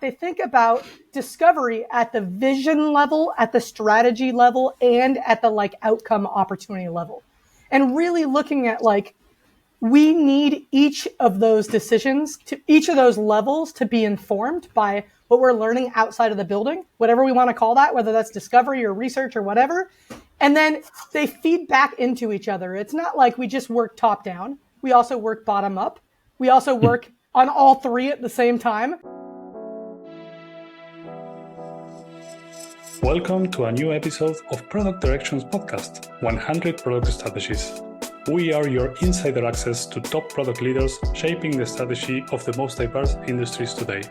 They think about discovery at the vision level, at the strategy level, and at the outcome opportunity level. And really looking at we need each of those decisions to each of those levels to be informed by what we're learning outside of the building, whatever we want to call that, whether that's discovery or research or whatever. And then they feed back into each other. It's not like we just work top down. We also work bottom up. We also work on all three at the same time. Welcome to a new episode of Product Directions Podcast, 100 Product Strategies. We are your insider access to top product leaders shaping the strategy of the most diverse industries today.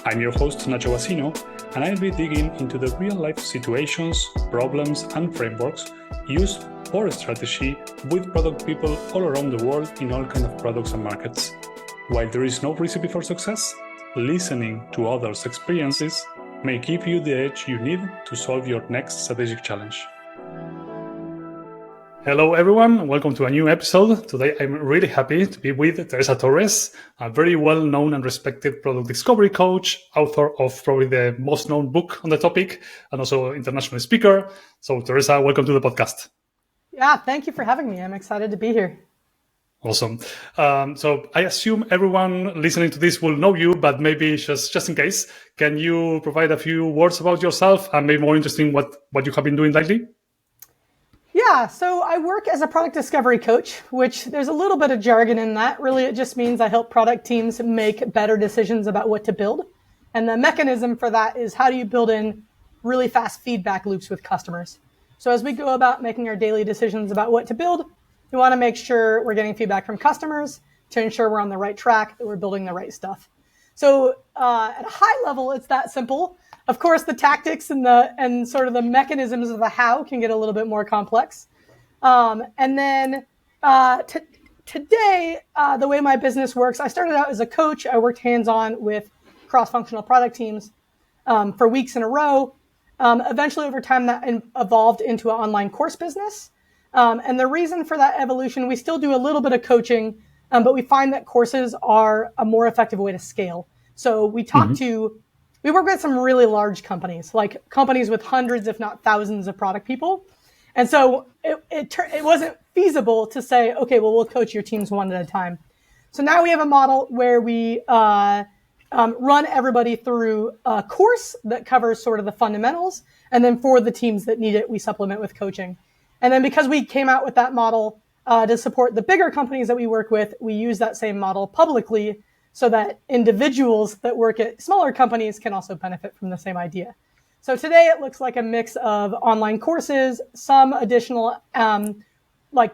I'm your host, Nacho Basino, and I'll be digging into the real-life situations, problems, and frameworks used for strategy with product people all around the world in all kinds of products and markets. While there is no recipe for success, listening to others' experiences may give you the edge you need to solve your next strategic challenge. Hello, everyone. Welcome to a new episode. Today, I'm really happy to be with Teresa Torres, a very well-known and respected product discovery coach, author of probably the most known book on the topic, and also international speaker. So, Teresa, welcome to the podcast. Yeah, thank you for having me. I'm excited to be here. Awesome. So I assume everyone listening to this will know you, but maybe just in case, can you provide a few words about yourself and maybe more interesting what you have been doing lately? Yeah, so I work as a product discovery coach, which there's a little bit of jargon in that. Really, it just means I help product teams make better decisions about what to build. And the mechanism for that is how do you build in really fast feedback loops with customers? So as we go about making our daily decisions about what to build, we want to make sure we're getting feedback from customers to ensure we're on the right track, that we're building the right stuff. So at a high level, it's that simple. Of course, the tactics and sort of the mechanisms of the how can get a little bit more complex. And then today, the way my business works, I started out as a coach. I worked hands-on with cross-functional product teams for weeks in a row. Eventually, over time, that evolved into an online course business. And the reason for that evolution, we still do a little bit of coaching, but we find that courses are a more effective way to scale. So we we work with some really large companies, like companies with hundreds, if not thousands of product people. And so it wasn't feasible to say, okay, well, we'll coach your teams one at a time. So now we have a model where we run everybody through a course that covers sort of the fundamentals. And then for the teams that need it, we supplement with coaching. And then because we came out with that model to support the bigger companies that we work with, we use that same model publicly so that individuals that work at smaller companies can also benefit from the same idea. So today it looks like a mix of online courses, some additional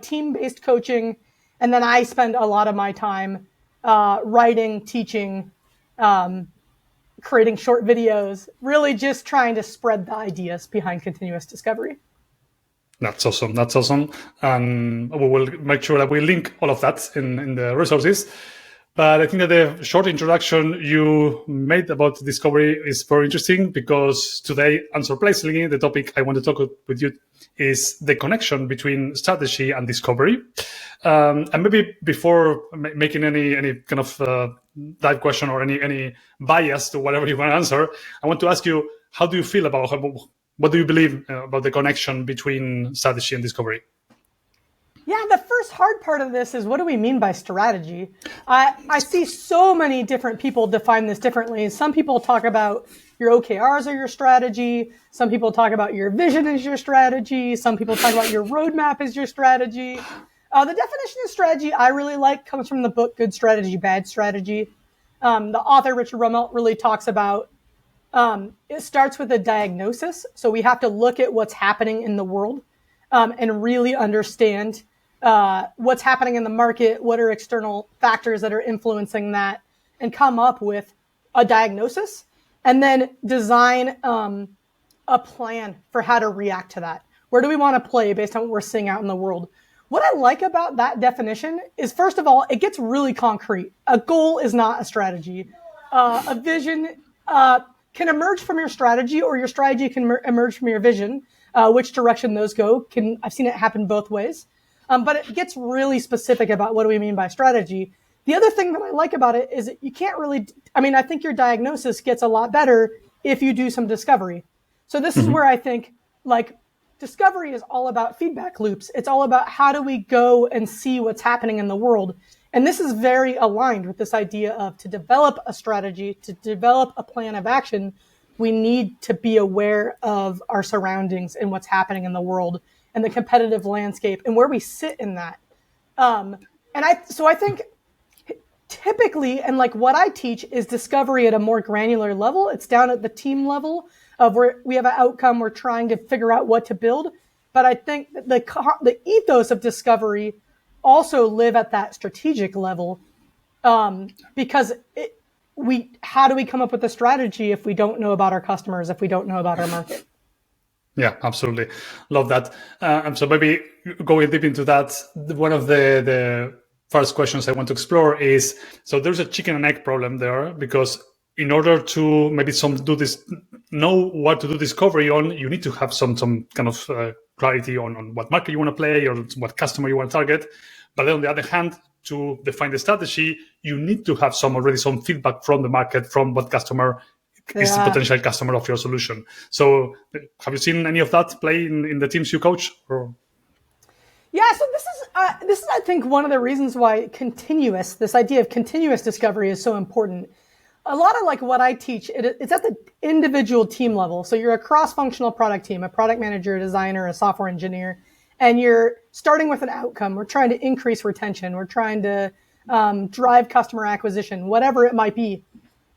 team-based coaching, and then I spend a lot of my time writing, teaching, creating short videos, really just trying to spread the ideas behind continuous discovery. That's awesome. And we will make sure that we link all of that in the resources. But I think that the short introduction you made about discovery is very interesting because today, unsurprisingly, the topic I want to talk with you is the connection between strategy and discovery. And maybe before making any kind of dive question or any bias to whatever you want to answer, I want to ask you, how do you feel about what do you believe about the connection between strategy and discovery? Yeah, the first hard part of this is what do we mean by strategy? I see so many different people define this differently. Some people talk about your OKRs are your strategy. Some people talk about your vision as your strategy. Some people talk about your roadmap as your strategy. The definition of strategy I really like comes from the book Good Strategy, Bad Strategy. The author, Richard Rummelt, really talks about it starts with a diagnosis. So we have to look at what's happening in the world and really understand what's happening in the market, what are external factors that are influencing that, and come up with a diagnosis, and then design a plan for how to react to that. Where do we want to play based on what we're seeing out in the world? What I like about that definition is, first of all, it gets really concrete. A goal is not a strategy. A vision can emerge from your strategy, or your strategy can emerge from your vision. Which direction those go, I've seen it happen both ways. But it gets really specific about what do we mean by strategy. The other thing that I like about it is that you can't really, I think your diagnosis gets a lot better if you do some discovery. So this is where I think like discovery is all about feedback loops. It's all about how do we go and see what's happening in the world. And this is very aligned with this idea of to develop a strategy, to develop a plan of action, we need to be aware of our surroundings and what's happening in the world and the competitive landscape and where we sit in that. So I think typically, and like what I teach is discovery at a more granular level. It's down at the team level of where we have an outcome. We're trying to figure out what to build. But I think that the ethos of discovery also live at that strategic level, because how do we come up with a strategy if we don't know about our customers, if we don't know about our market? Yeah, absolutely. Love that. And so maybe going deep into that, one of the first questions I want to explore is, so there's a chicken and egg problem there, because in order to maybe know what to do discovery on, you need to have some kind of clarity on what market you want to play or what customer you want to target. But then on the other hand, to define the strategy, you need to have already some feedback from the market, from what customer is the potential customer of your solution. So have you seen any of that play in the teams you coach? Or? Yeah, so this is I think one of the reasons why this idea of continuous discovery is so important. A lot of like what I teach, it's at the individual team level. So you're a cross-functional product team, a product manager, a designer, a software engineer, and you're starting with an outcome. We're trying to increase retention. We're trying to drive customer acquisition, whatever it might be.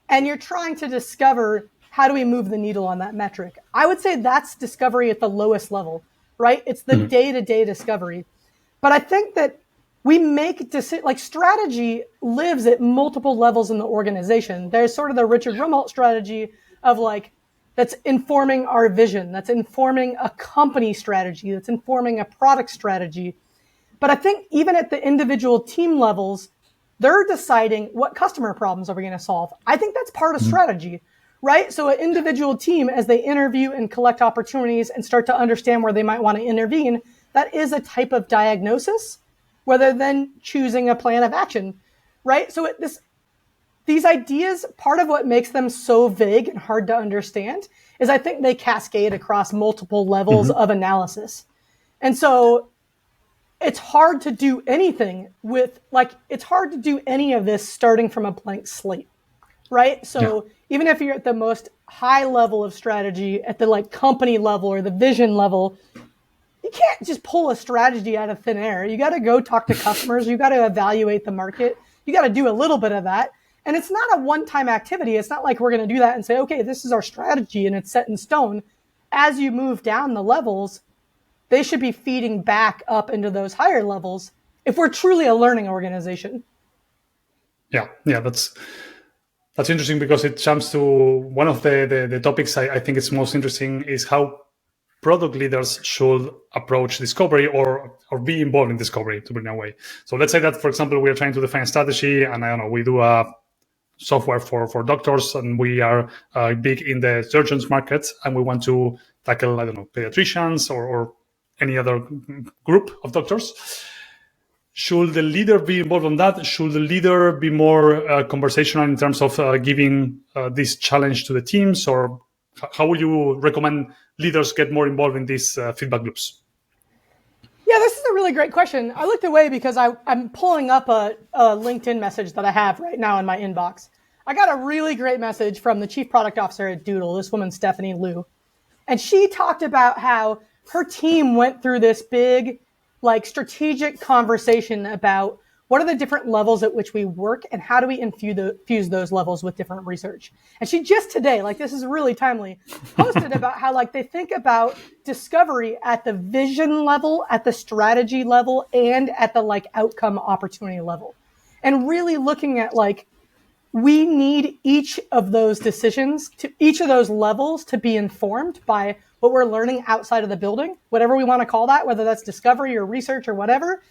And you're trying to discover how do we move the needle on that metric. I would say that's discovery at the lowest level, right? It's the day-to-day discovery. But I think that we make strategy lives at multiple levels in the organization. There's sort of the Richard Rumelt strategy of that's informing our vision, that's informing a company strategy, that's informing a product strategy. But I think even at the individual team levels, they're deciding what customer problems are we going to solve. I think that's part of strategy, right? So an individual team, as they interview and collect opportunities and start to understand where they might want to intervene, that is a type of diagnosis, rather than choosing a plan of action, right? So these ideas, part of what makes them so vague and hard to understand is I think they cascade across multiple levels of analysis. And so it's hard to do anything it's hard to do any of this starting from a blank slate, right? So even if you're at the most high level of strategy, at the company level or the vision level, you can't just pull a strategy out of thin air. You got to go talk to customers. You got to evaluate the market. You got to do a little bit of that. And it's not a one-time activity. It's not like we're going to do that and say, okay, this is our strategy and it's set in stone. As you move down the levels, they should be feeding back up into those higher levels if we're truly a learning organization. Yeah, that's interesting, because it jumps to one of the topics I think it's most interesting is how product leaders should approach discovery or be involved in discovery, to bring it away. So let's say that, for example, we are trying to define a strategy, and I don't know, we do a software for doctors, and we are big in the surgeons market, and we want to tackle, I don't know, pediatricians or any other group of doctors. Should the leader be involved in that? Should the leader be more conversational in terms of giving this challenge to the teams? Or how would you recommend leaders get more involved in these feedback loops? Yeah, this is a really great question. I looked away because I'm pulling up a LinkedIn message that I have right now in my inbox. I got a really great message from the chief product officer at Doodle, this woman, Stephanie Liu. And she talked about how her team went through this big, strategic conversation about what are the different levels at which we work and how do we infuse those levels with different research. And she just today, this is really timely, posted about how they think about discovery at the vision level, at the strategy level, and at the outcome opportunity level. And really looking at we need each of those decisions to each of those levels to be informed by what we're learning outside of the building, whatever we want to call that, whether that's discovery or research or whatever.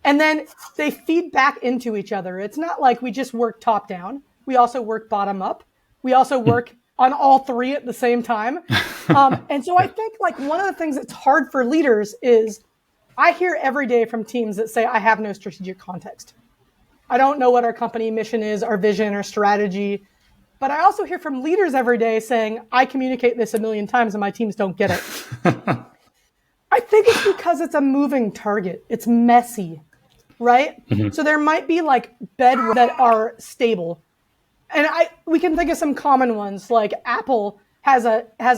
And then they feed back into each other. It's not like we just work top down. We also work bottom up. We also work on all three at the same time. And so I think one of the things that's hard for leaders is I hear every day from teams that say, I have no strategic context. I don't know what our company mission is, our vision, our strategy. But I also hear from leaders every day saying, I communicate this 1 million times and my teams don't get it. I think it's because it's a moving target. It's messy, right? So there might be like bedrocks that are stable. And we can think of some common ones, like Apple has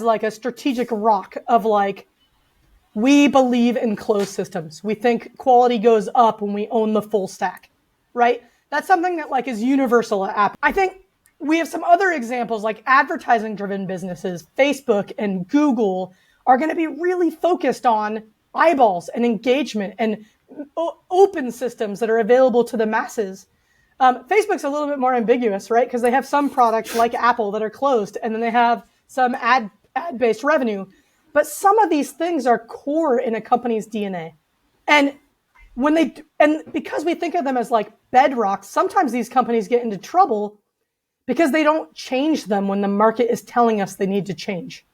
like a strategic rock of like, we believe in closed systems. We think quality goes up when we own the full stack, right? That's something that like is universal at Apple. I think we have some other examples like advertising driven businesses. Facebook and Google are going to be really focused on eyeballs and engagement and open systems that are available to the masses. Facebook's a little bit more ambiguous, right? Because they have some products like Apple that are closed, and then they have some ad-based revenue. But some of these things are core in a company's DNA. And because we think of them as like bedrocks, sometimes these companies get into trouble because they don't change them when the market is telling us they need to change.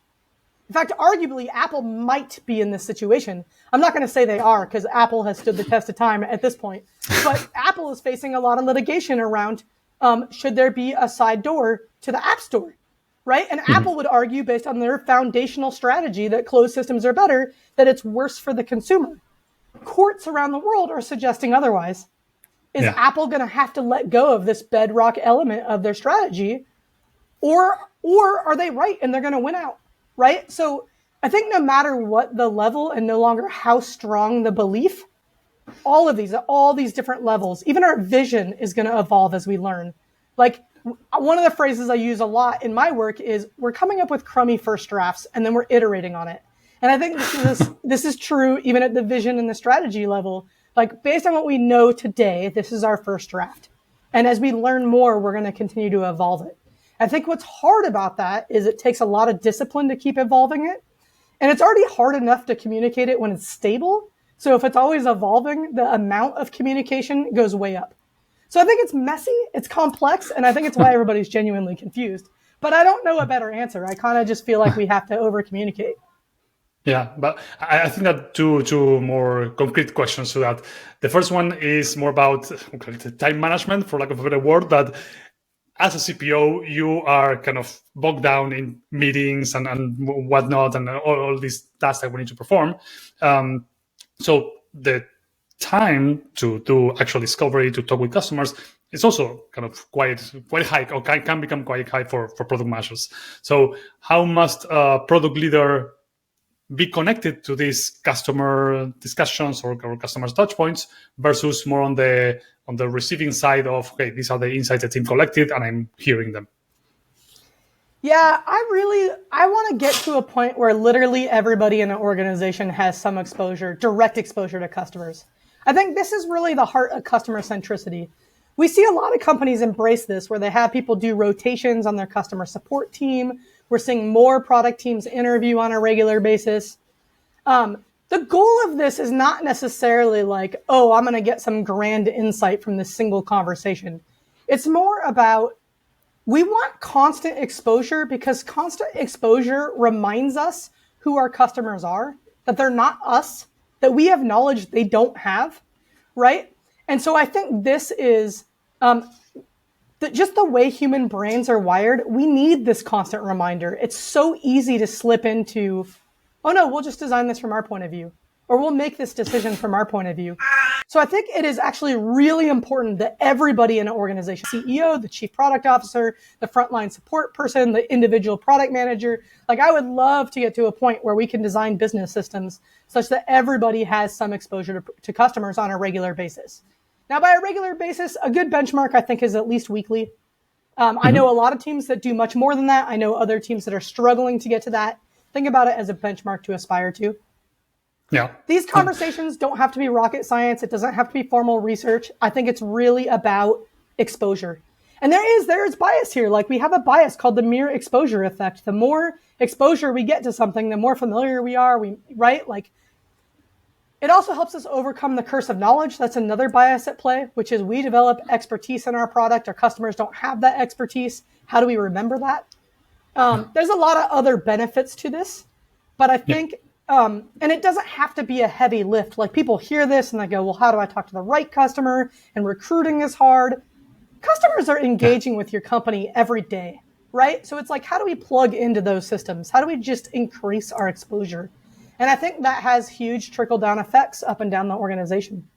In fact, arguably, Apple might be in this situation. I'm not going to say they are because Apple has stood the test of time at this point. But Apple is facing a lot of litigation around should there be a side door to the App Store, right? And Apple would argue, based on their foundational strategy that closed systems are better, that it's worse for the consumer. Courts around the world are suggesting otherwise. Is Apple going to have to let go of this bedrock element of their strategy? Or are they right and they're going to win out? Right? So I think no matter what the level and no longer how strong the belief, all these different levels, even our vision is going to evolve as we learn. Like one of the phrases I use a lot in my work is we're coming up with crummy first drafts and then we're iterating on it. And I think this is true even at the vision and the strategy level. Like based on what we know today, this is our first draft. And as we learn more, we're going to continue to evolve it. I think what's hard about that is it takes a lot of discipline to keep evolving it. And it's already hard enough to communicate it when it's stable. So if it's always evolving, the amount of communication goes way up. So I think it's messy, it's complex, and I think it's why everybody's genuinely confused. But I don't know a better answer. I kind of just feel like we have to over-communicate. Yeah, but I think that two more concrete questions to that. The first one is more about time management, for lack of a better word, that as a CPO, you are kind of bogged down in meetings and whatnot, and all these tasks that we need to perform. So the time to do actual discovery, to talk with customers, is also kind of quite high, or can become quite high for product managers. So how must a product leader be connected to these customer discussions or customer touch points versus more on the receiving side of, okay, these are the insights the team collected and I'm hearing them? Yeah, I want to get to a point where literally everybody in an organization has some exposure, direct exposure to customers. I think this is really the heart of customer centricity. We see a lot of companies embrace this where they have people do rotations on their customer support team. We're seeing more product teams interview on a regular basis. The goal of this is not necessarily like, oh, I'm going to get some grand insight from this single conversation. It's more about we want constant exposure because constant exposure reminds us who our customers are, that they're not us, that we have knowledge they don't have, right? And so I think this is just the way human brains are wired. We need this constant reminder. It's so easy to slip into, oh no, we'll just design this from our point of view, or we'll make this decision from our point of view. So I think it is actually really important that everybody in an organization, CEO, the chief product officer, the frontline support person, the individual product manager, like I would love to get to a point where we can design business systems such that everybody has some exposure to customers on a regular basis. Now, by a regular basis, a good benchmark, I think, is at least weekly. I know a lot of teams that do much more than that. I know other teams that are struggling to get to that. Think about it as a benchmark to aspire to. Yeah. These conversations don't have to be rocket science. It doesn't have to be formal research. I think it's really about exposure. And there is bias here. Like we have a bias called the mere exposure effect. The more exposure we get to something, the more familiar we are, right? Like it also helps us overcome the curse of knowledge. That's another bias at play, which is we develop expertise in our product. Our customers don't have that expertise. How do we remember that? There's a lot of other benefits to this, but I think And it doesn't have to be a heavy lift. Like people hear this and they go, well, how do I talk to the right customer? And recruiting is hard. Customers are engaging with your company every day, right? So it's like, how do we plug into those systems? How do we just increase our exposure? And I think that has huge trickle down effects up and down the organization.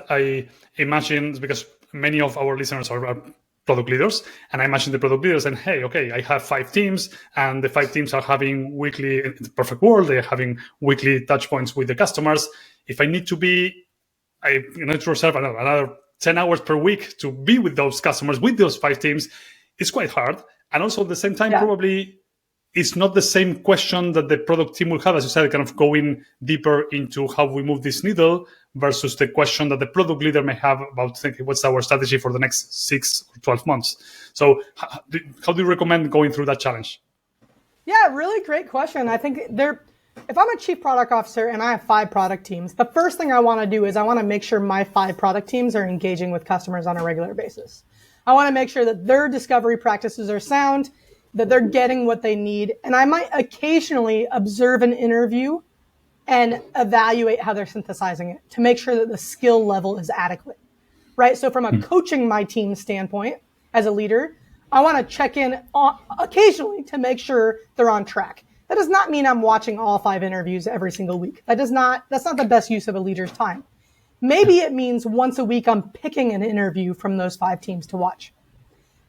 I imagine, because many of our listeners are product leaders, and I imagine the product leaders and, hey, okay, I have 5 teams, and the 5 teams are having weekly, in the perfect world, they're having weekly touch points with the customers. If I need to be, I need to reserve another 10 hours per week to be with those customers, with those 5 teams, it's quite hard. And also at the same time, probably it's not the same question that the product team will have, as you said, kind of going deeper into how we move this needle versus the question that the product leader may have about thinking what's our strategy for the next 6 or 12 months. So how do you recommend going through that challenge? Yeah, really great question. I think if I'm a chief product officer and I have 5 product teams, the first thing I want to do is I want to make sure my 5 product teams are engaging with customers on a regular basis. I want to make sure that their discovery practices are sound, that they're getting what they need. And I might occasionally observe an interview and evaluate how they're synthesizing it to make sure that the skill level is adequate, right? So from a coaching my team standpoint as a leader, I want to check in occasionally to make sure they're on track. That does not mean I'm watching all 5 interviews every single week. That's not the best use of a leader's time. Maybe it means once a week I'm picking an interview from those 5 teams to watch.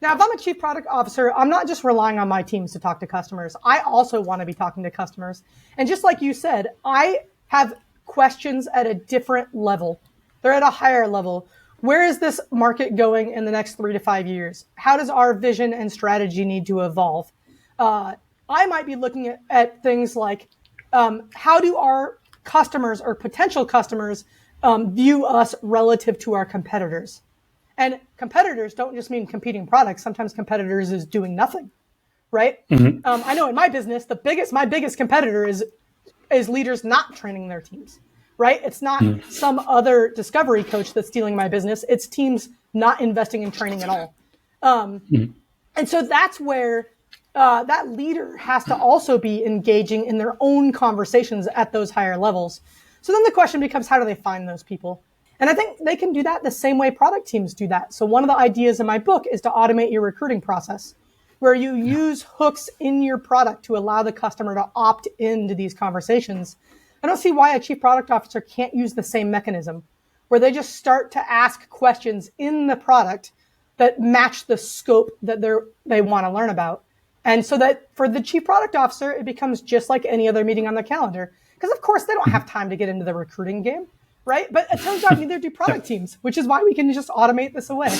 Now, if I'm a chief product officer, I'm not just relying on my teams to talk to customers. I also want to be talking to customers. And just like you said, I have questions at a different level. They're at a higher level. Where is this market going in the next 3 to 5 years? How does our vision and strategy need to evolve? I might be looking at things like how do our customers or potential customers view us relative to our competitors? And competitors don't just mean competing products. Sometimes competitors is doing nothing, right? Mm-hmm. I know in my business, my biggest competitor is leaders not training their teams, right? It's not some other discovery coach that's stealing my business. It's teams not investing in training at all. And so that's where that leader has to also be engaging in their own conversations at those higher levels. So then the question becomes, how do they find those people? And I think they can do that the same way product teams do that. So one of the ideas in my book is to automate your recruiting process, where you use hooks in your product to allow the customer to opt into these conversations. I don't see why a chief product officer can't use the same mechanism, where they just start to ask questions in the product that match the scope that they want to learn about. And so that for the chief product officer, it becomes just like any other meeting on their calendar. Because of course they don't have time to get into the recruiting game. Right? But it turns out neither do product teams, which is why we can just automate this away.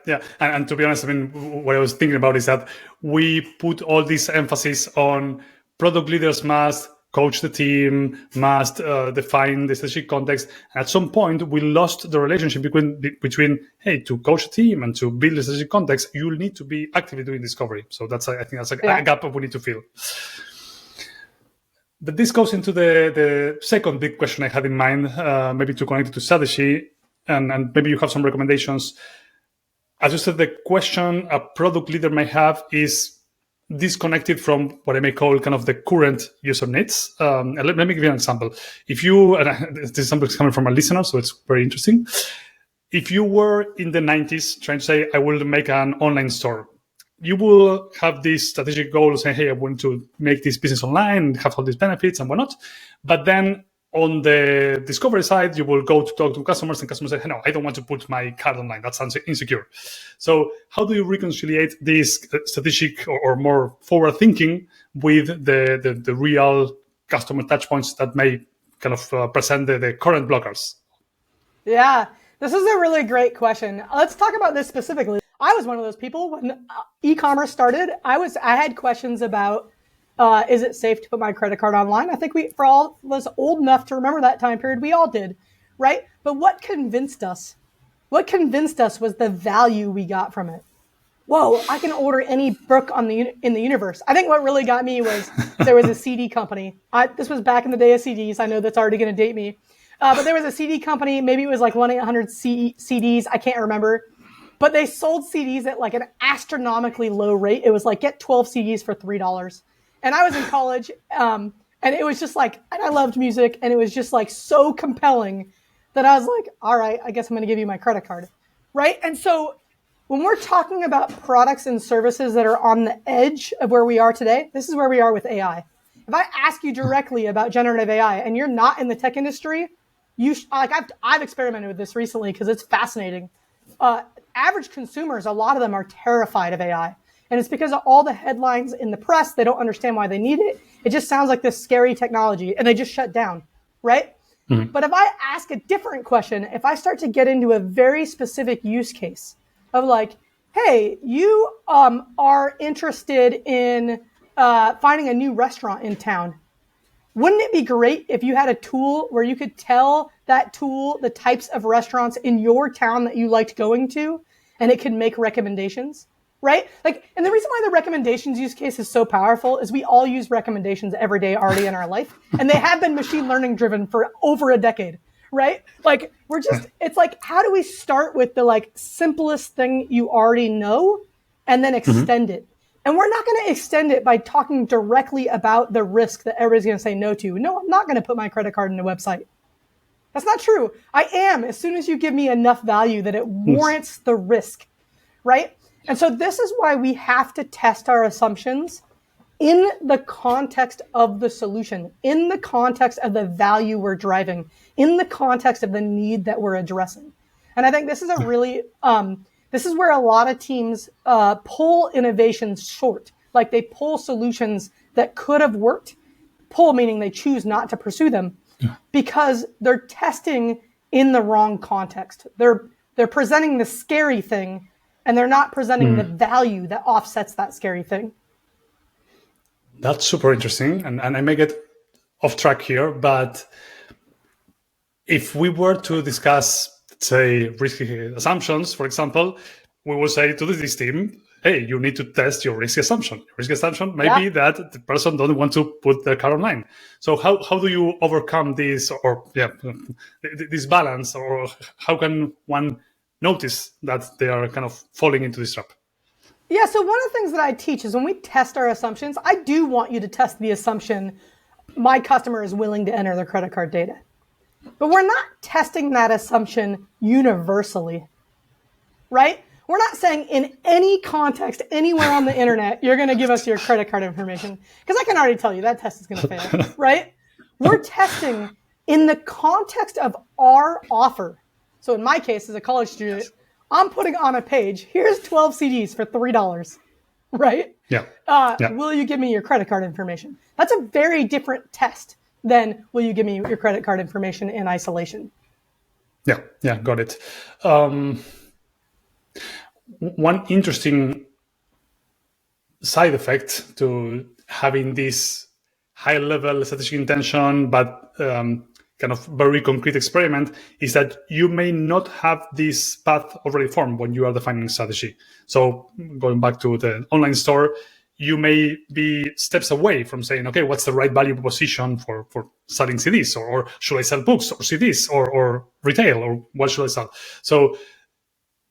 Yeah. And to be honest, I mean, what I was thinking about is that we put all this emphasis on product leaders must coach the team, must define the strategic context. And at some point, we lost the relationship between, hey, to coach a team and to build the strategic context, you'll need to be actively doing discovery. So I think that's a gap we need to fill. But this goes into the second big question I had in mind, maybe to connect it to strategy, and maybe you have some recommendations. As you said, the question a product leader may have is disconnected from what I may call kind of the current user needs. Let me give you an example. If you, and this example is coming from a listener, so it's very interesting. If you were in the 90s trying to say, I will make an online store, you will have this strategic goal of saying, hey, I want to make this business online and have all these benefits and whatnot. But then on the discovery side, you will go to talk to customers and customers say, hey, no, I don't want to put my card online. That sounds insecure. So how do you reconcile this strategic or more forward thinking with the real customer touch points that may kind of present the current blockers? Yeah, this is a really great question. Let's talk about this specifically. I was one of those people when e-commerce started. I had questions about, is it safe to put my credit card online? I think for all of us old enough to remember that time period, we all did, right? But what convinced us? What convinced us was the value we got from it. Whoa, I can order any book in the universe. I think what really got me was there was a CD company. This was back in the day of CDs. I know that's already going to date me. But there was a CD company. Maybe it was like 1-800-CDs. I can't remember. But they sold CDs at like an astronomically low rate. It was like, get 12 CDs for $3. And I was in college. And it was just like, and I loved music, and it was just like so compelling that I was like, all right, I guess I'm going to give you my credit card. Right. And so when we're talking about products and services that are on the edge of where we are today, this is where we are with AI. If I ask you directly about generative AI and you're not in the tech industry, I've experimented with this recently because it's fascinating. Average consumers, a lot of them are terrified of AI. And it's because of all the headlines in the press. They don't understand why they need it. It just sounds like this scary technology, and they just shut down, right? Mm-hmm. But if I ask a different question, if I start to get into a very specific use case of like, hey, you are interested in finding a new restaurant in town. Wouldn't it be great if you had a tool where you could tell that tool the types of restaurants in your town that you liked going to, and it could make recommendations, right? Like, and the reason why the recommendations use case is so powerful is we all use recommendations every day already in our life, and they have been machine learning driven for over a decade, right? Like, it's like, how do we start with the like simplest thing you already know and then extend it? And we're not going to extend it by talking directly about the risk that everybody's going to say no to. No, I'm not going to put my credit card in a website. That's not true. I am, as soon as you give me enough value that it warrants the risk, right? And so this is why we have to test our assumptions in the context of the solution, in the context of the value we're driving, in the context of the need that we're addressing. And I think this is a really... this is where a lot of teams pull innovations short. Like they pull solutions that could have worked, pull meaning they choose not to pursue them because they're testing in the wrong context. They're presenting the scary thing and they're not presenting the value that offsets that scary thing. That's super interesting. And I may get off track here, but if we were to discuss, say, risky assumptions, for example, we will say to this team, hey, you need to test your risky assumption. Risky assumption may be that the person doesn't want to put their car online. So how do you overcome this this balance, or how can one notice that they are kind of falling into this trap? Yeah, so one of the things that I teach is when we test our assumptions, I do want you to test the assumption my customer is willing to enter their credit card data. But we're not testing that assumption universally, right? We're not saying in any context, anywhere on the internet, you're going to give us your credit card information. Because I can already tell you that test is going to fail, right? We're testing in the context of our offer. So in my case, as a college student, I'm putting on a page, here's 12 CDs for $3, right? Will you give me your credit card information? That's a very different test than will you give me your credit card information in isolation? Yeah, got it. One interesting side effect to having this high-level strategic intention, but kind of very concrete experiment is that you may not have this path already formed when you are defining strategy. So going back to the online store, you may be steps away from saying, okay, what's the right value proposition for selling CDs? Or should I sell books or CDs or retail, or what should I sell? So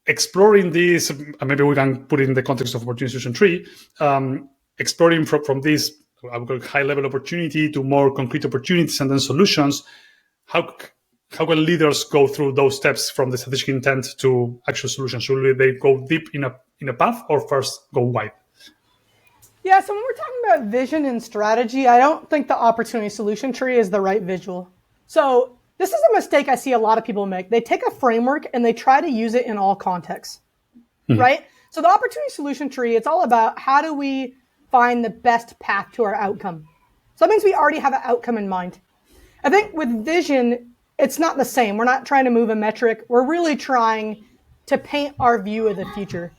exploring this, maybe we can put it in the context of opportunity solution tree, exploring from this I would call high-level opportunity to more concrete opportunities and then solutions. How can leaders go through those steps from the strategic intent to actual solutions? Should they go deep in a path or first go wide? Yeah, so when we're talking about vision and strategy, I don't think the opportunity solution tree is the right visual. So this is a mistake I see a lot of people make. They take a framework and they try to use it in all contexts, right? So the opportunity solution tree, it's all about how do we find the best path to our outcome. So that means we already have an outcome in mind. I think with vision, it's not the same. We're not trying to move a metric. We're really trying to paint our view of the future.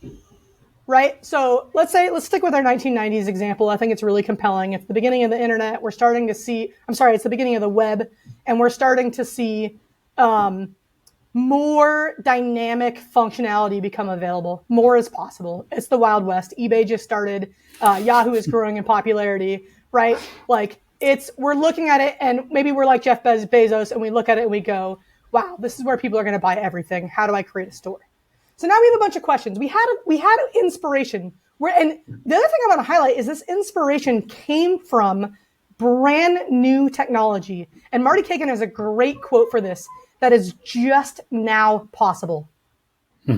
Right? So let's stick with our 1990s example. I think it's really compelling. It's the beginning of the internet. We're starting to see, it's the beginning of the web, and we're starting to see more dynamic functionality become available. More is possible. It's the Wild West. eBay just started. Yahoo is growing in popularity, right? Like we're looking at it and maybe we're like Jeff Bezos and we look at it and we go, wow, this is where people are going to buy everything. How do I create a store? So now we have a bunch of questions. We had inspiration. And the other thing I want to highlight is this inspiration came from brand new technology. And Marty Kagan has a great quote for this that is just now possible.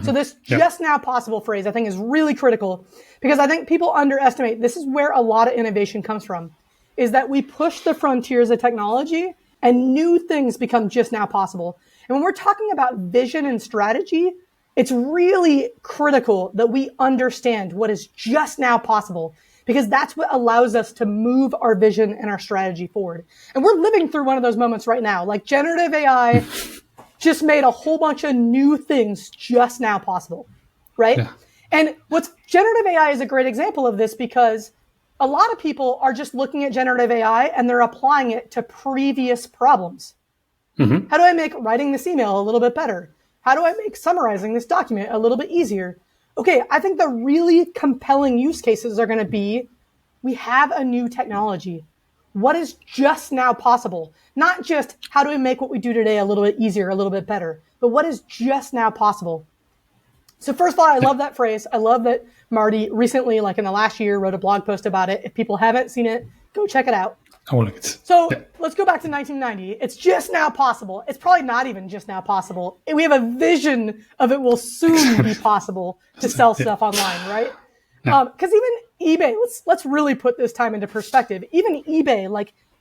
So this just now possible phrase, I think, is really critical because I think people underestimate this is where a lot of innovation comes from, is that we push the frontiers of technology and new things become just now possible. And when we're talking about vision and strategy, it's really critical that we understand what is just now possible because that's what allows us to move our vision and our strategy forward. And we're living through one of those moments right now. Like generative AI just made a whole bunch of new things just now possible, right? Yeah. And generative AI is a great example of this because a lot of people are just looking at generative AI and they're applying it to previous problems. How do I make writing this email a little bit better? How do I make summarizing this document a little bit easier? Okay, I think the really compelling use cases are going to be, we have a new technology. What is just now possible? Not just how do we make what we do today a little bit easier, a little bit better, but what is just now possible? So first of all, I love that phrase. I love that Marty recently, like in the last year, wrote a blog post about it. If people haven't seen it, go check it out. I will link it. So let's go back to 1990. It's just now possible. It's probably not even just now possible. We have a vision of it will soon be possible to sell stuff online, right? Because even eBay, let's really put this time into perspective. Even eBay,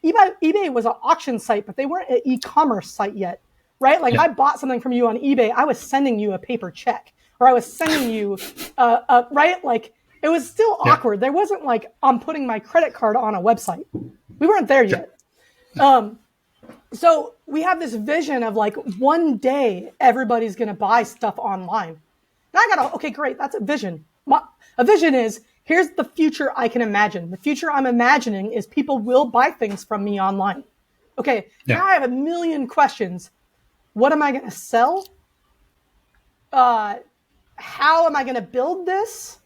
eBay was an auction site, but they weren't an e-commerce site yet, right? Like if I bought something from you on eBay, I was sending you a paper check, or I was sending you, right? Like it was still awkward. There wasn't like I'm putting my credit card on a website. We weren't there yet. So we have this vision of like one day everybody's going to buy stuff online. Now okay, great. That's a vision. A vision is, here's the future I can imagine. The future I'm imagining is people will buy things from me online. Okay, now I have a million questions. What am I going to sell? How am I going to build this?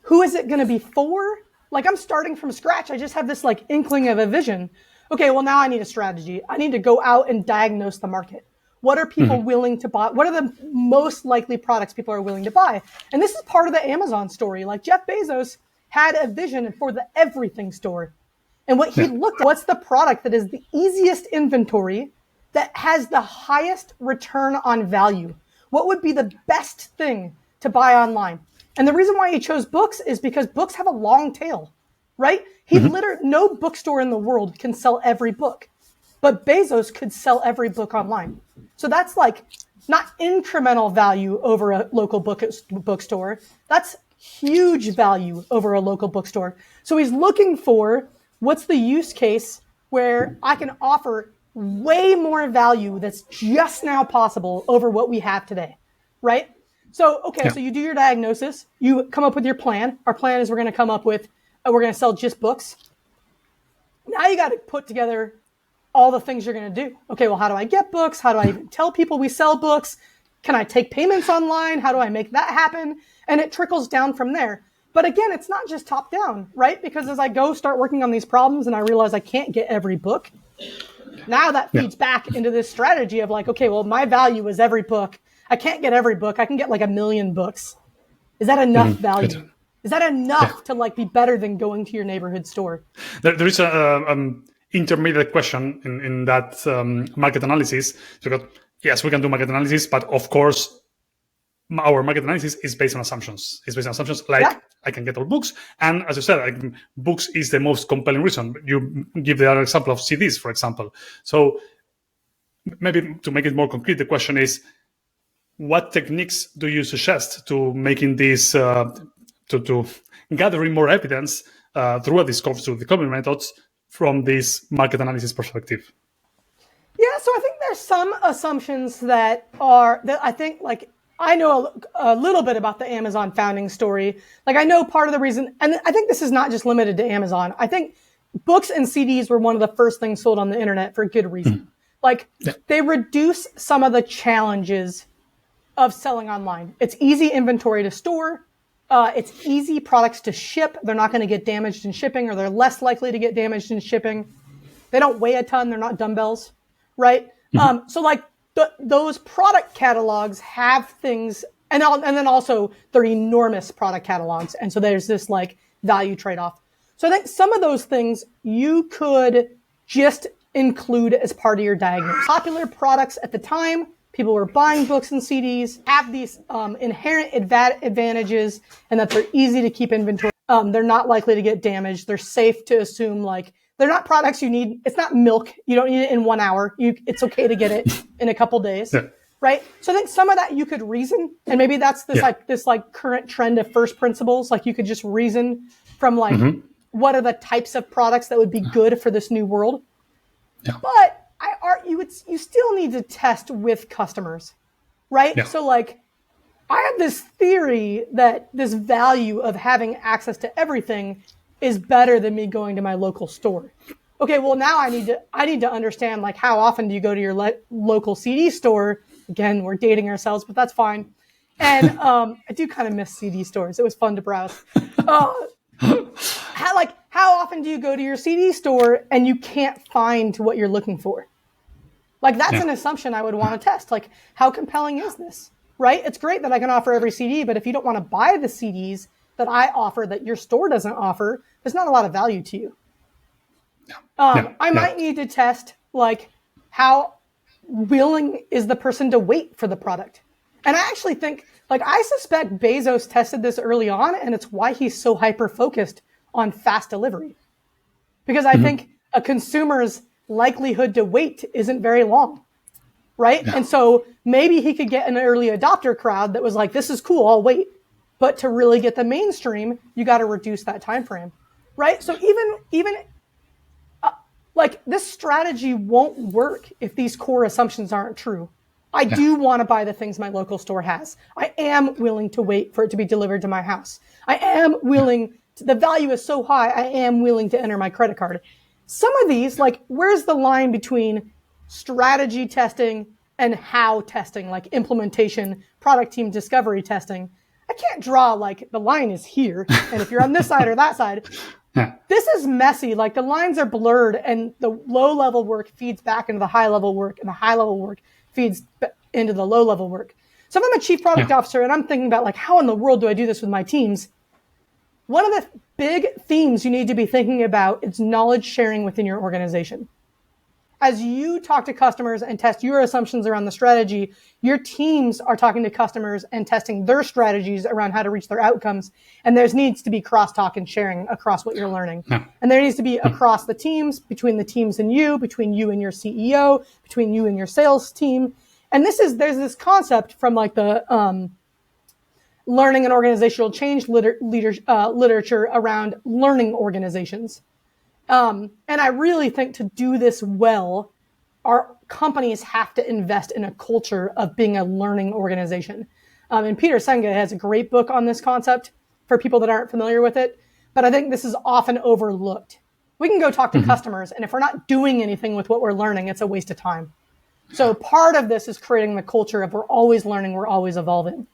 Who is it going to be for? Like I'm starting from scratch. I just have this like inkling of a vision. Okay, well now I need a strategy. I need to go out and diagnose the market. What are people willing to buy? What are the most likely products people are willing to buy? And this is part of the Amazon story. Like Jeff Bezos had a vision for the everything store. And what he looked at, what's the product that is the easiest inventory that has the highest return on value? What would be the best thing to buy online? And the reason why he chose books is because books have a long tail, right? No bookstore in the world can sell every book, but Bezos could sell every book online. So that's like not incremental value over a local bookstore. That's huge value over a local bookstore. So he's looking for what's the use case where I can offer way more value that's just now possible over what we have today, right? So, so you do your diagnosis, you come up with your plan. Our plan is we're going to sell just books. Now you got to put together all the things you're going to do. Okay, well, how do I get books? How do I even tell people we sell books? Can I take payments online? How do I make that happen? And it trickles down from there. But again, it's not just top down, right? Because as I go start working on these problems and I realize I can't get every book, now that feeds back into this strategy of like, okay, well, my value is every book. I can't get every book. I can get like 1 million books. Is that enough value? Good. Is that enough to like be better than going to your neighborhood store? There is a intermediate question in that market analysis. So yes, we can do market analysis, but of course, our market analysis is based on assumptions. It's based on assumptions like I can get all books. And as you said, books is the most compelling reason. You give the other example of CDs, for example. So maybe to make it more concrete, the question is, what techniques do you suggest to making this, to gathering more evidence through discovery methods from this market analysis perspective? Yeah, so I think there's some assumptions that I think like I know a little bit about the Amazon founding story. Like I know part of the reason, and I think this is not just limited to Amazon. I think books and CDs were one of the first things sold on the internet for a good reason. They reduce some of the challenges of selling online. It's easy inventory to store. It's easy products to ship. They're not going to get damaged in shipping, or they're less likely to get damaged in shipping. They don't weigh a ton. They're not dumbbells, right? So like those product catalogs have things, and then also they're enormous product catalogs. And so there's this like value trade-off. So I think some of those things you could just include as part of your diagnosis. Popular products at the time, people were buying books and CDs, have these inherent advantages, and that they're easy to keep inventory. They're not likely to get damaged. They're safe to assume, like, they're not products you need. It's not milk. You don't need it in 1 hour. It's okay to get it in a couple days. Yeah. Right? So I think some of that you could reason, and maybe that's this current trend of first principles. Like, you could just reason from what are the types of products that would be good for this new world. Yeah. But you still need to test with customers, right? Yeah. So like, I have this theory that this value of having access to everything is better than me going to my local store. Okay, well now I need to understand, like, how often do you go to your local CD store? Again, we're dating ourselves, but that's fine. And I do kind of miss CD stores. It was fun to browse. How often do you go to your CD store and you can't find what you're looking for? Like, that's an assumption I would want to test. Like, how compelling is this? Right? It's great that I can offer every CD, but if you don't want to buy the CDs that I offer that your store doesn't offer, there's not a lot of value to you. I might need to test, like, how willing is the person to wait for the product. And I actually think, like, I suspect Bezos tested this early on, and it's why he's so hyper-focused on fast delivery. Because I think a consumer's likelihood to wait isn't very long, right? Yeah. And so maybe he could get an early adopter crowd that was like, this is cool, I'll wait. But to really get the mainstream, you got to reduce that time frame, right? So even like, this strategy won't work if these core assumptions aren't true. I do want to buy the things my local store has. I am willing to wait for it to be delivered to my house. I am willing the value is so high, I am willing to enter my credit card. Some of these, like, where's the line between strategy testing and how testing, like implementation, product team discovery testing? I can't draw, like, the line is here, and if you're on this side or that side, this is messy. Like, the lines are blurred, and the low-level work feeds back into the high-level work, and the high-level work feeds into the low-level work. So if I'm a chief product officer and I'm thinking about, like, how in the world do I do this with my teams? One of the big themes you need to be thinking about is knowledge sharing within your organization. As you talk to customers and test your assumptions around the strategy, your teams are talking to customers and testing their strategies around how to reach their outcomes. And there needs to be crosstalk and sharing across what you're learning. And there needs to be across the teams, between the teams and you, between you and your CEO, between you and your sales team. And there's this concept from, like, the learning and organizational change literature around learning organizations. And I really think to do this well, our companies have to invest in a culture of being a learning organization. And Peter Senge has a great book on this concept for people that aren't familiar with it. But I think this is often overlooked. We can go talk to customers, and if we're not doing anything with what we're learning, it's a waste of time. So part of this is creating the culture of we're always learning, we're always evolving.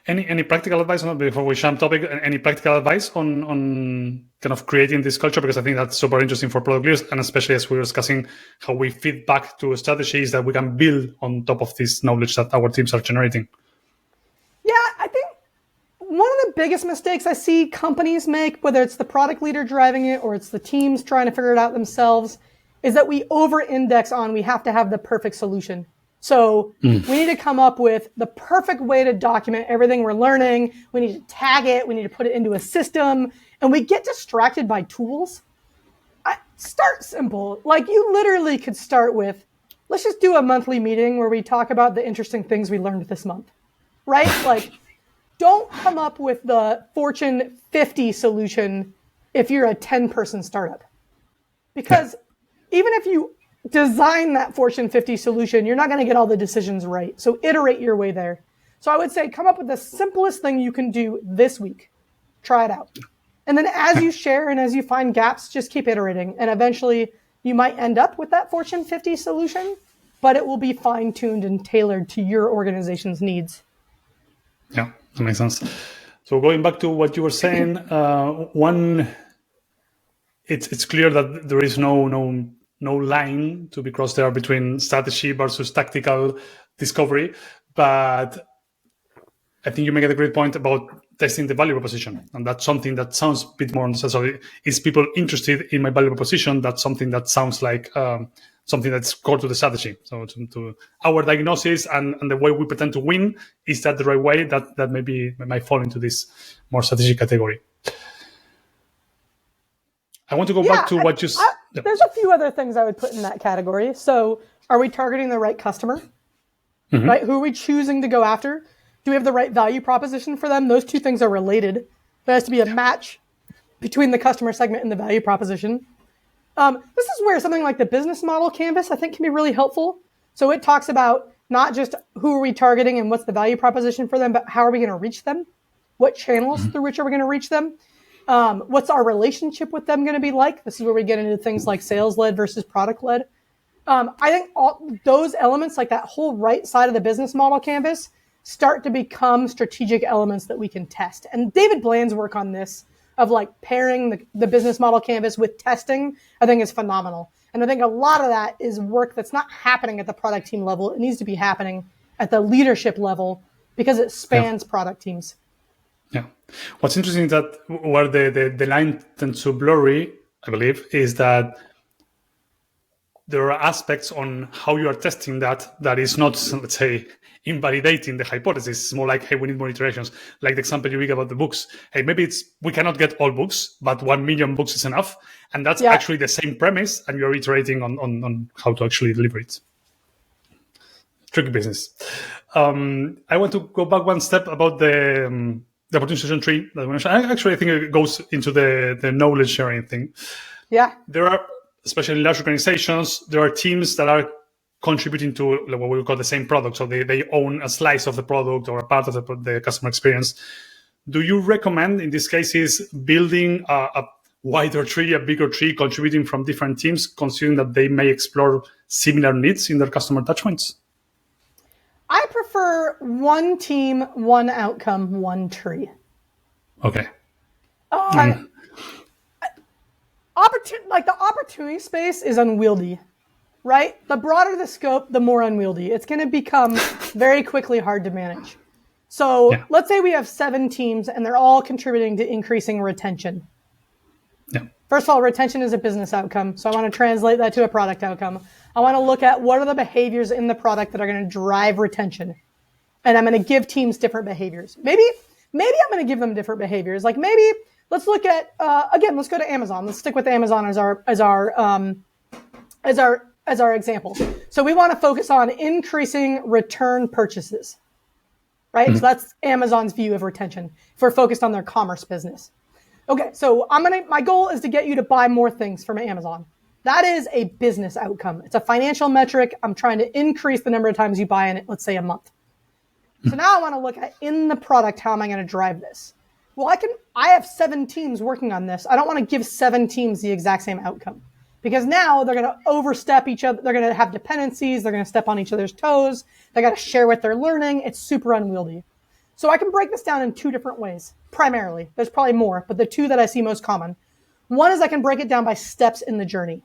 Any practical advice before we jump topic? Any practical advice on kind of creating this culture? Because I think that's super interesting for product leaders, and especially as we're discussing how we feed back to strategies that we can build on top of this knowledge that our teams are generating. Yeah, I think one of the biggest mistakes I see companies make, whether it's the product leader driving it or it's the teams trying to figure it out themselves, is that we over-index on we have to have the perfect solution. So we need to come up with the perfect way to document everything we're learning. We need to tag it. We need to put it into a system. And we get distracted by tools. Start simple. Like, you literally could start with, let's just do a monthly meeting where we talk about the interesting things we learned this month, right? Like, don't come up with the Fortune 50 solution if you're a 10-person startup. Because even if you design that Fortune 50 solution, you're not going to get all the decisions right. So iterate your way there. So I would say come up with the simplest thing you can do this week. Try it out. And then as you share and as you find gaps, just keep iterating. And eventually you might end up with that Fortune 50 solution, but it will be fine-tuned and tailored to your organization's needs. Yeah, that makes sense. So going back to what you were saying, it's clear that there is no line to be crossed there between strategy versus tactical discovery. But I think you make a great point about testing the value proposition. And that's something that sounds a bit more on the side. So is people interested in my value proposition? That's something that sounds like something that's core to the strategy. So to our diagnosis and the way we pretend to win, is that the right way? That maybe might fall into this more strategic category. I want to go back to what you said. There's a few other things I would put in that category. So are we targeting the right customer? Mm-hmm. Right? Who are we choosing to go after? Do we have the right value proposition for them? Those two things are related. There has to be a match between the customer segment and the value proposition. This is where something like the business model canvas, I think, can be really helpful. So it talks about not just who are we targeting and what's the value proposition for them, but how are we going to reach them? What channels through which are we going to reach them? What's our relationship with them going to be like? This is where we get into things like sales-led versus product-led. I think all those elements, like that whole right side of the business model canvas, start to become strategic elements that we can test. And David Bland's work on this, of like pairing the business model canvas with testing, I think is phenomenal. And I think a lot of that is work that's not happening at the product team level. It needs to be happening at the leadership level because it spans product teams. Yeah. What's interesting is that where the line tends to blurry, I believe, is that there are aspects on how you are testing that is not, let's say, invalidating the hypothesis. It's more like, hey, we need more iterations. Like the example you make about the books. Hey, maybe we cannot get all books, but 1 million books is enough. And that's actually the same premise, and you're iterating on how to actually deliver it. Tricky business. I want to go back one step about the opportunity tree. Actually, I think it goes into the knowledge sharing thing. Yeah. There are, especially in large organizations, there are teams that are contributing to what we call the same product. So they own a slice of the product or a part of the customer experience. Do you recommend, in these cases, building a wider tree, a bigger tree, contributing from different teams, considering that they may explore similar needs in their customer touchpoints? I prefer one team, one outcome, one tree. Okay. The opportunity space is unwieldy, right? The broader the scope, the more unwieldy. It's going to become very quickly hard to manage. So let's say we have 7 teams and they're all contributing to increasing retention. Yeah. First of all, retention is a business outcome. So I want to translate that to a product outcome. I want to look at what are the behaviors in the product that are going to drive retention. And I'm going to give teams different behaviors. Maybe I'm going to give them different behaviors. Like maybe let's look at, again, let's go to Amazon. Let's stick with Amazon as our example. So we want to focus on increasing return purchases, right? Mm-hmm. So that's Amazon's view of retention if we're focused on their commerce business. Okay, so my goal is to get you to buy more things from Amazon. That is a business outcome. It's a financial metric. I'm trying to increase the number of times you buy in it, let's say a month. So now I want to look at in the product, how am I going to drive this? Well, I have 7 teams working on this. I don't want to give 7 teams the exact same outcome because now they're going to overstep each other. They're going to have dependencies. They're going to step on each other's toes. They got to share what they're learning. It's super unwieldy. So I can break this down in 2 different ways, primarily. There's probably more, but the 2 that I see most common. One is I can break it down by steps in the journey.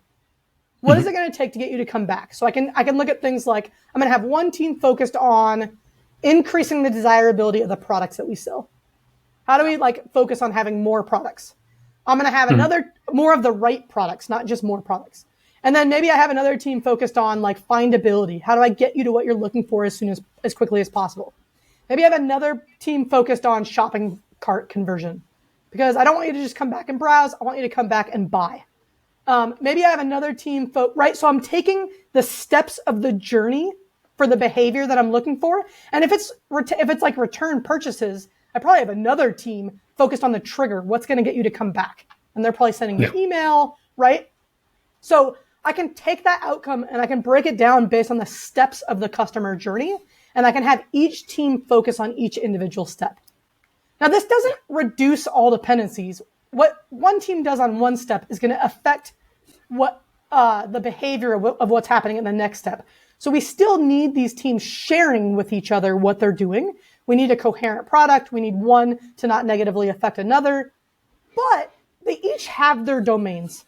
What is it going to take to get you to come back? So I can look at things like I'm going to have one team focused on increasing the desirability of the products that we sell. How do we focus on having more products? I'm going to have more of the right products, not just more products. And then maybe I have another team focused on findability. How do I get you to what you're looking for as quickly as possible? Maybe I have another team focused on shopping cart conversion because I don't want you to just come back and browse. I want you to come back and buy. Maybe I have another team, right? So I'm taking the steps of the journey for the behavior that I'm looking for. And if it's like return purchases, I probably have another team focused on the trigger. What's going to get you to come back? And they're probably sending you an email, right? So I can take that outcome and I can break it down based on the steps of the customer journey. And I can have each team focus on each individual step. Now, this doesn't reduce all dependencies. What one team does on one step is going to affect what the behavior of what's happening in the next step. So we still need these teams sharing with each other what they're doing. We need a coherent product. We need one to not negatively affect another. But they each have their domains.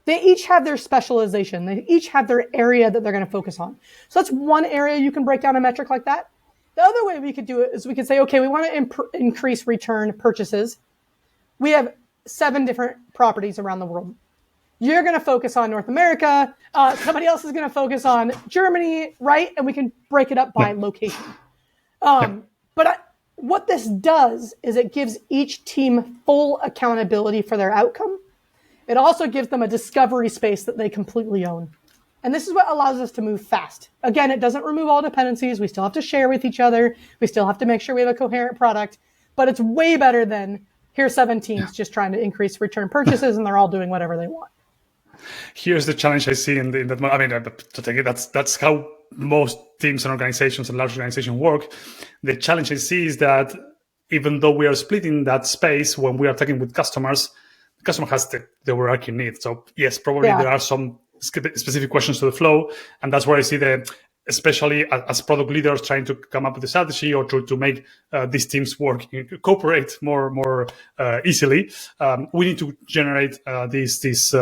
They each have their specialization. They each have their area that they're going to focus on. So that's one area you can break down a metric like that. The other way we could do it is we could say, okay, we want to increase return purchases. We have 7 different properties around the world. You're going to focus on North America. Somebody else is going to focus on Germany, right? And we can break it up by location. But what this does is it gives each team full accountability for their outcome. It also gives them a discovery space that they completely own. And this is what allows us to move fast. Again, it doesn't remove all dependencies. We still have to share with each other. We still have to make sure we have a coherent product. But it's way better than here's 7 teams just trying to increase return purchases and they're all doing whatever they want. Here's the challenge I see in that. I mean, to take it, that's how most teams and organizations and large organizations work. The challenge I see is that even though we are splitting that space when we are talking with customers, the customer has the overarching need. So yes, probably there are some specific questions to the flow, and that's where I see especially as product leaders trying to come up with a strategy or to make these teams work, cooperate more easily. We need to generate this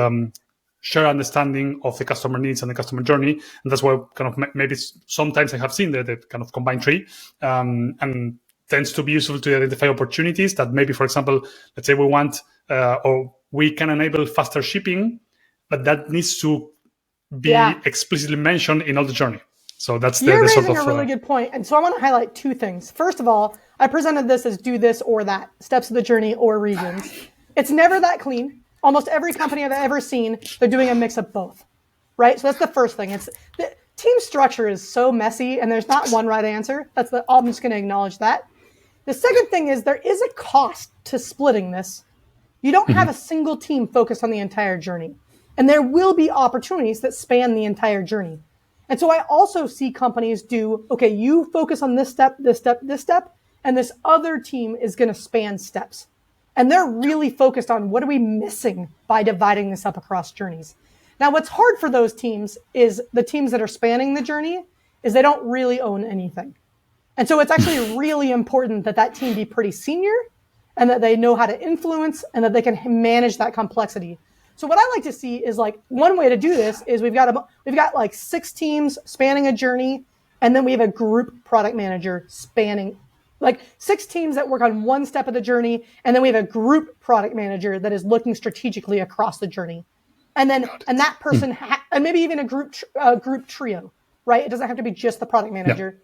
shared understanding of the customer needs and the customer journey, and that's why kind of maybe sometimes I have seen the kind of combined tree, and tends to be useful to identify opportunities that maybe, for example, let's say we want or we can enable faster shipping, but that needs to be explicitly mentioned in all the journey. So that's You're raising a really good point. And so I want to highlight 2 things. First of all, I presented this as do this or that, steps of the journey or regions. It's never that clean. Almost every company I've ever seen, they're doing a mix of both, right? So that's the first thing. The team structure is so messy and there's not one right answer. I'm just going to acknowledge that. The second thing is there is a cost to splitting this. You don't have a single team focused on the entire journey. And there will be opportunities that span the entire journey. And so I also see companies do, okay, you focus on this step, this step, this step, and this other team is going to span steps. And they're really focused on what are we missing by dividing this up across journeys. Now, what's hard for those teams is the teams that are spanning the journey is they don't really own anything. And so it's actually really important that that team be pretty senior and that they know how to influence and that they can manage that complexity. So what I like to see is like one way to do this is we've got like 6 teams spanning a journey, and then we have a group product manager spanning like 6 teams that work on one step of the journey, and then we have a group product manager that is looking strategically across the journey, and that person and maybe even a group trio, right? It doesn't have to be just the product manager.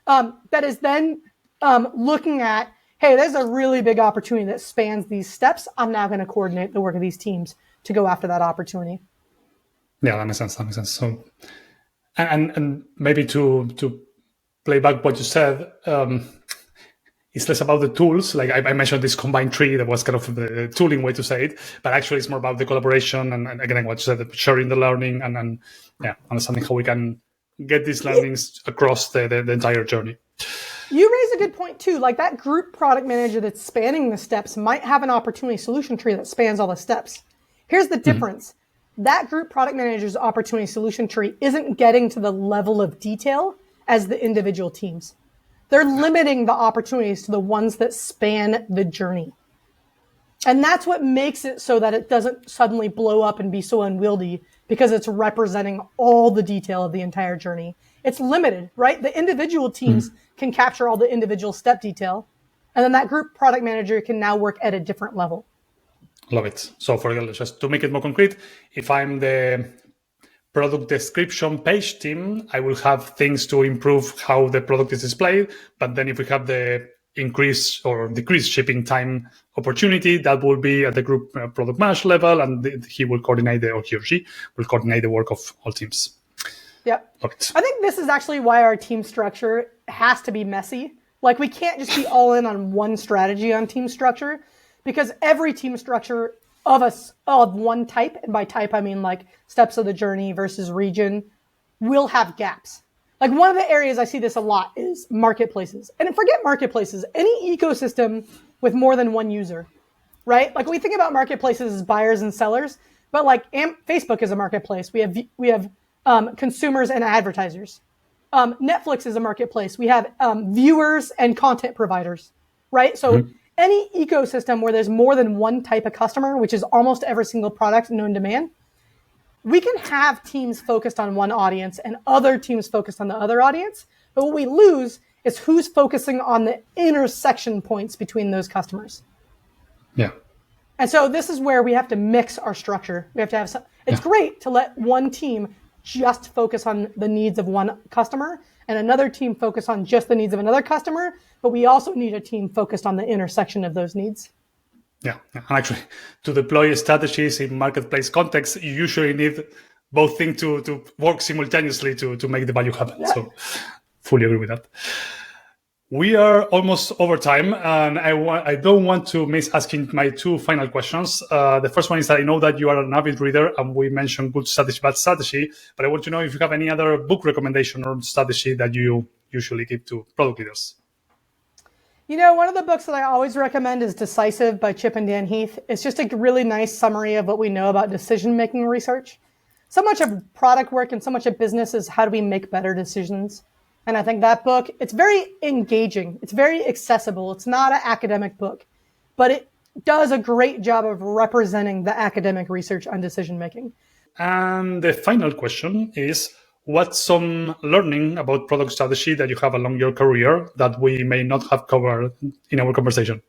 That is then looking at, hey, there's a really big opportunity that spans these steps. I'm now going to coordinate the work of these teams to go after that opportunity. Yeah, that makes sense. So, and maybe to play back what you said, it's less about the tools. Like I mentioned this combined tree that was kind of the tooling way to say it, but actually it's more about the collaboration and again, what you said, sharing the learning and understanding how we can get these learnings across the entire journey. You raise a good point too. Like that group product manager that's spanning the steps might have an opportunity solution tree that spans all the steps. Here's the difference. That group product manager's opportunity solution tree isn't getting to the level of detail as the individual teams. They're limiting the opportunities to the ones that span the journey. And that's what makes it so that it doesn't suddenly blow up and be so unwieldy because it's representing all the detail of the entire journey. It's limited, right? The individual teams can capture all the individual step detail. And then that group product manager can now work at a different level. Love it. So for example, just to make it more concrete, if I'm the product description page team, I will have things to improve how the product is displayed. But then if we have the increase or decrease shipping time opportunity, that will be at the group product manager level, and he will coordinate or he or she will coordinate the work of all teams. Yep. I think this is actually why our team structure has to be messy. Like we can't just be all in on one strategy on team structure, because every team structure of one type, and by type I mean like steps of the journey versus region, will have gaps. Like one of the areas I see this a lot is marketplaces. And forget marketplaces, any ecosystem with more than one user, right? Like we think about marketplaces as buyers and sellers, but like Facebook is a marketplace. We have consumers and advertisers. Netflix is a marketplace. We have viewers and content providers, right? So any ecosystem where there's more than one type of customer, which is almost every single product known to man, we can have teams focused on one audience and other teams focused on the other audience. But what we lose It's who's focusing on the intersection points between those customers. Yeah. And so this is where we have to mix our structure. We have to have some, it's great to let one team just focus on the needs of one customer and another team focus on just the needs of another customer, but we also need a team focused on the intersection of those needs. Yeah, and actually, to deploy strategies in marketplace context, you usually need both things to work simultaneously to make the value happen. Yeah. So, fully agree with that. We are almost over time, and I don't want to miss asking my two final questions. The first one is that I know that you are an avid reader, and we mentioned good strategy, bad strategy, but I want to know if you have any other book recommendation or strategy that you usually give to product leaders. You know, one of the books that I always recommend is Decisive by Chip and Dan Heath. It's just a really nice summary of what we know about decision-making research. So much of product work and so much of business is how do we make better decisions. And I think that book, it's very engaging. It's very accessible. It's not an academic book, but it does a great job of representing the academic research on decision-making. And the final question is, what's some learning about product strategy that you have along your career that we may not have covered in our conversation?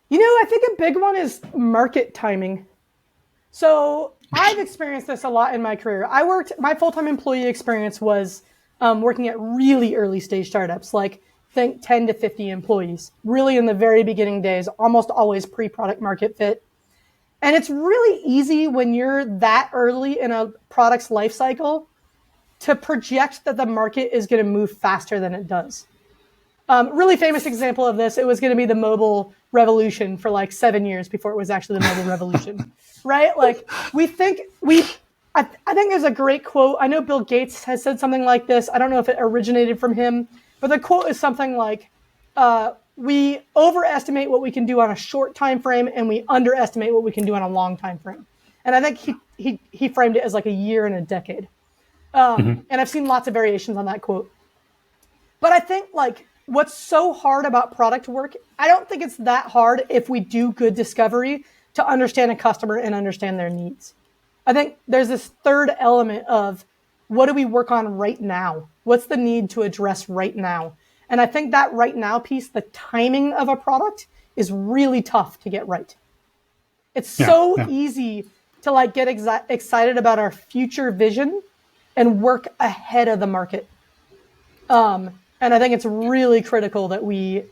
You know, I think a big one is market timing. So I've experienced this a lot in my career. My full-time employee experience was working at really early stage startups, like think 10 to 50 employees, really in the very beginning days, almost always pre-product market fit. And it's really easy when you're that early in a product's life cycle to project that the market is going to move faster than it does. Really famous example of this, it was going to be the mobile revolution for like 7 years before it was actually the mobile revolution, right? Like I think there's a great quote. I know Bill Gates has said something like this. I don't know if it originated from him, but the quote is something like, we overestimate what we can do on a short time frame and we underestimate what we can do on a long time frame. And I think he framed it as like a year and a decade. And I've seen lots of variations on that quote. But I think like what's so hard about product work, I don't think it's that hard if we do good discovery to understand a customer and understand their needs. I think there's this third element of what do we work on right now? What's the need to address right now? And I think that right now piece, the timing of a product is really tough to get right. It's so easy to like get excited about our future vision and work ahead of the market. And I think it's really critical that we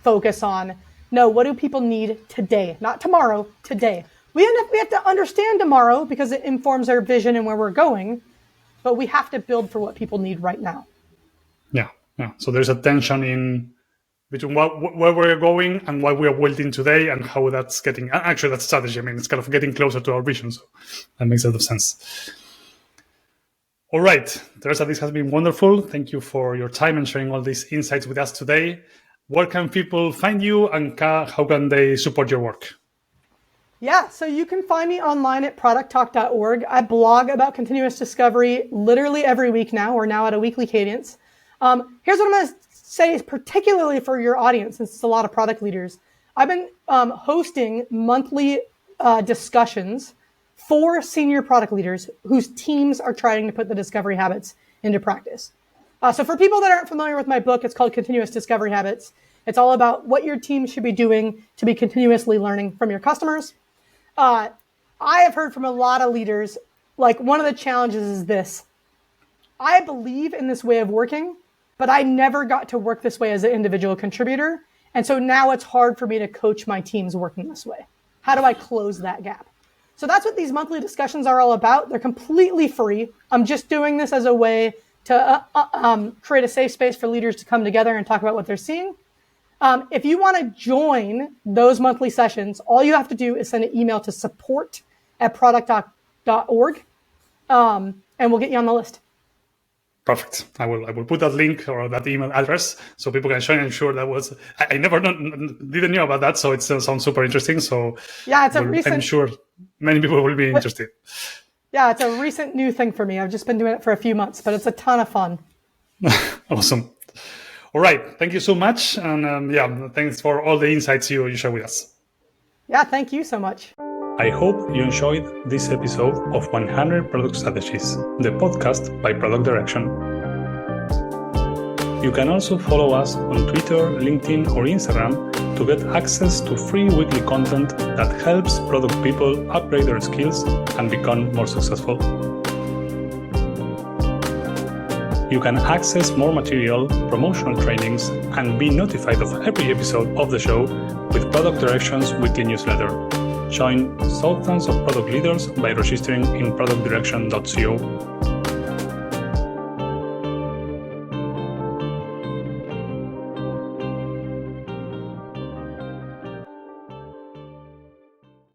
focus on, no, what do people need today? Not tomorrow, today. We have to understand tomorrow because it informs our vision and where we're going, but we have to build for what people need right now. Yeah. So there's a tension in between where we're going and what we are building today and how that's getting, actually that's strategy. I mean, it's kind of getting closer to our vision. So that makes a lot of sense. All right, Teresa, this has been wonderful. Thank you for your time and sharing all these insights with us today. Where can people find you and how can they support your work? Yeah, so you can find me online at producttalk.org. I blog about continuous discovery literally every week now. We're now at a weekly cadence. Here's what I'm going to say, particularly for your audience, since it's a lot of product leaders. I've been hosting monthly discussions for senior product leaders whose teams are trying to put the discovery habits into practice. So for people that aren't familiar with my book, it's called Continuous Discovery Habits. It's all about what your team should be doing to be continuously learning from your customers. I have heard from a lot of leaders, like one of the challenges is this. I believe in this way of working, but I never got to work this way as an individual contributor. And so now it's hard for me to coach my teams working this way. How do I close that gap? So that's what these monthly discussions are all about. They're completely free. I'm just doing this as a way to create a safe space for leaders to come together and talk about what they're seeing. If you want to join those monthly sessions, all you have to do is send an email to support@producttalk.org, and we'll get you on the list. Perfect. I will put that link or that email address so people can join. I'm sure that was, I never didn't know about that. So it sounds super interesting. So yeah, I'm sure many people will be interested. Yeah, it's a recent new thing for me. I've just been doing it for a few months, but it's a ton of fun. Awesome. All right. Thank you so much. And thanks for all the insights you share with us. Yeah, thank you so much. I hope you enjoyed this episode of 100 Product Strategies, the podcast by Product Direction. You can also follow us on Twitter, LinkedIn, or Instagram to get access to free weekly content that helps product people upgrade their skills and become more successful. You can access more material, promotional trainings, and be notified of every episode of the show with Product Directions weekly newsletter. Join thousands of product leaders by registering in productdirection.co.